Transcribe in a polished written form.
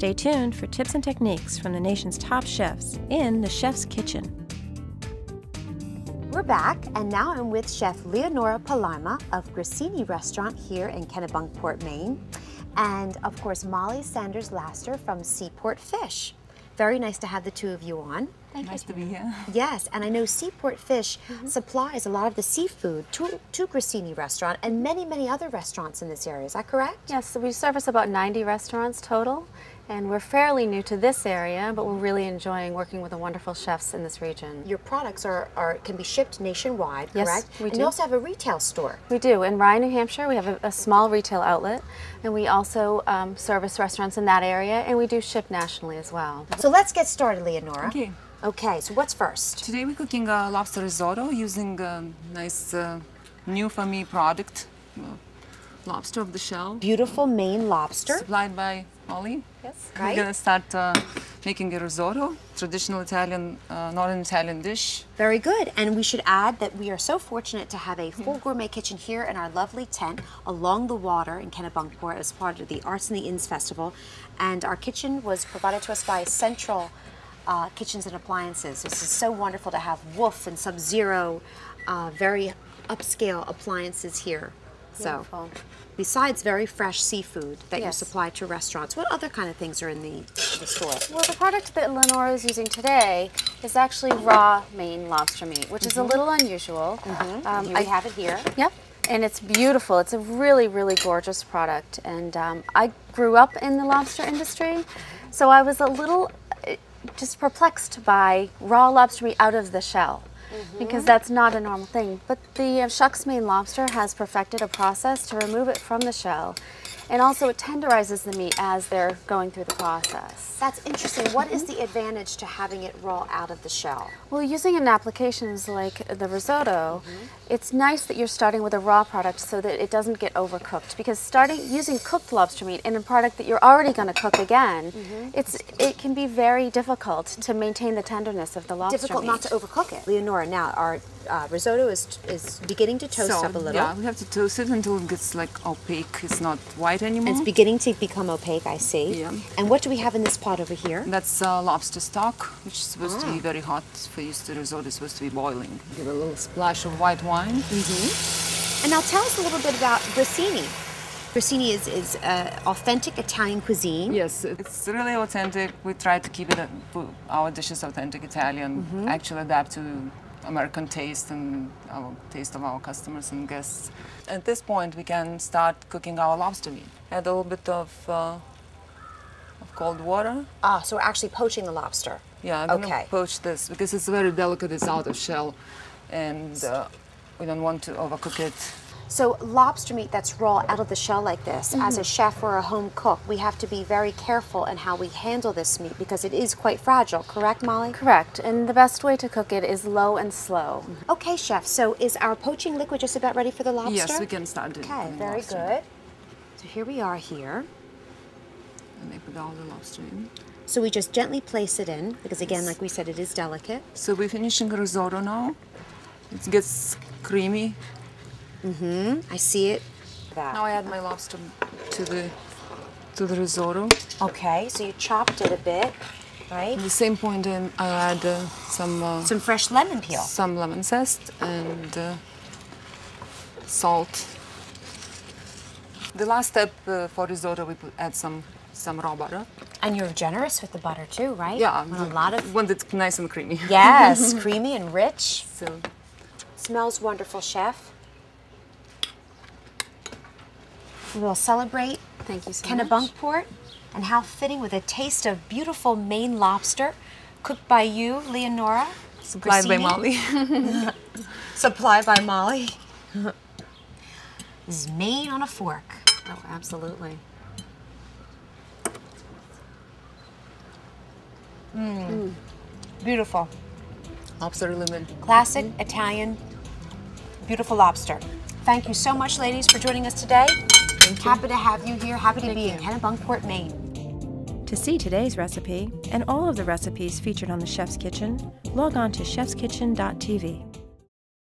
Stay tuned for tips and techniques from the nation's top chefs in the Chef's Kitchen. We're back, and now I'm with Chef Leonora Palaima of Grissini restaurant here in Kennebunkport, Maine, and of course Mollie Sanders-Laster from Seaport Fish. Very nice to have the two of you on. Nice to be here. Yes, and I know Seaport Fish supplies a lot of the seafood to Grissini restaurant and many, many other restaurants in this area. Is that correct? Yes, so we service about 90 restaurants total, and we're fairly new to this area, but we're really enjoying working with the wonderful chefs in this region. Your products can be shipped nationwide, yes, correct? We do. And you also have a retail store. We do. In Rye, New Hampshire, we have a small retail outlet, and we also service restaurants in that area, and we do ship nationally as well. So let's get started, Leonora. Okay. Okay, so what's first? Today we're cooking a lobster risotto using a nice new for me product, lobster of the shell. Beautiful Maine lobster. Supplied by Mollie. Yes. Right. We're going to start making a risotto, traditional Italian, Northern Italian dish. Very good. And we should add that we are so fortunate to have a full gourmet kitchen here in our lovely tent along the water in Kennebunkport as part of the Arts and the Inns Festival. And our kitchen was provided to us by Central Kitchens and Appliances. This is so wonderful to have Wolf and Sub-Zero, very upscale appliances here. Beautiful. So, besides very fresh seafood that you Yes. supply to restaurants, what other kind of things are in the store? Well, the product that Leonora is using today is actually raw Maine lobster meat, which is a little unusual. I have it here. Yep. And it's beautiful. It's a really, really gorgeous product. And I grew up in the lobster industry, so I was a little just perplexed by raw lobster meat out of the shell, because that's not a normal thing. But the Shucks Maine Lobster has perfected a process to remove it from the shell, and also it tenderizes the meat as they're going through the process. That's interesting. What is the advantage to having it raw out of the shell? Well, using an applications like the risotto, it's nice that you're starting with a raw product so that it doesn't get overcooked. Because using cooked lobster meat in a product that you're already going to cook again, it can be very difficult to maintain the tenderness of the lobster Difficult meat. not to overcook it. Leonora, now our risotto is beginning to toast up a little. Yeah, we have to toast it until it gets like opaque. It's not white anymore. It's beginning to become opaque, I see. Yeah. And what do we have in this pot over here? That's lobster stock, which is supposed to be very hot. For use the risotto, it's supposed to be boiling. Give a little splash of white wine. And now tell us a little bit about Grissini. Grissini is authentic Italian cuisine. Yes, it's really authentic. We try to keep our dishes authentic Italian, actually adapt to American taste and our taste of our customers and guests. At this point, we can start cooking our lobster meat. Add a little bit of cold water. Ah, so we're actually poaching the lobster. Yeah, I'm gonna poach this because it's very delicate. It's out of shell, and we don't want to overcook it. So lobster meat that's raw out of the shell like this, as a chef or a home cook, we have to be very careful in how we handle this meat because it is quite fragile, correct, Mollie? Correct, and the best way to cook it is low and slow. Okay, chef, so is our poaching liquid just about ready for the lobster? Yes, we can start it. Okay, very good. So here we are here. And they put all the lobster in. So we just gently place it in, because again, like we said, it is delicate. So we're finishing the risotto now. It gets creamy. I see it. Now I add my lobster to the risotto. Okay, so you chopped it a bit, right? At the same point, I add some fresh lemon peel. Some lemon zest and salt. The last step for risotto, we add some raw butter. And you're generous with the butter too, right? Yeah, a lot of. Want it nice and creamy. Yes, creamy and rich. So, smells wonderful, chef. We'll celebrate Thank you so Kennebunkport and how fitting with a taste of beautiful Maine lobster cooked by you, Leonora. Supplied by Mollie. Supplied by Mollie. This is Maine on a fork. Oh, absolutely. Beautiful. Lobster lemon. Classic Italian, beautiful lobster. Thank you so much, ladies, for joining us today. Happy to have you here. Happy to be in Kennebunkport, Maine. To see today's recipe and all of the recipes featured on the Chef's Kitchen, log on to chefskitchen.tv.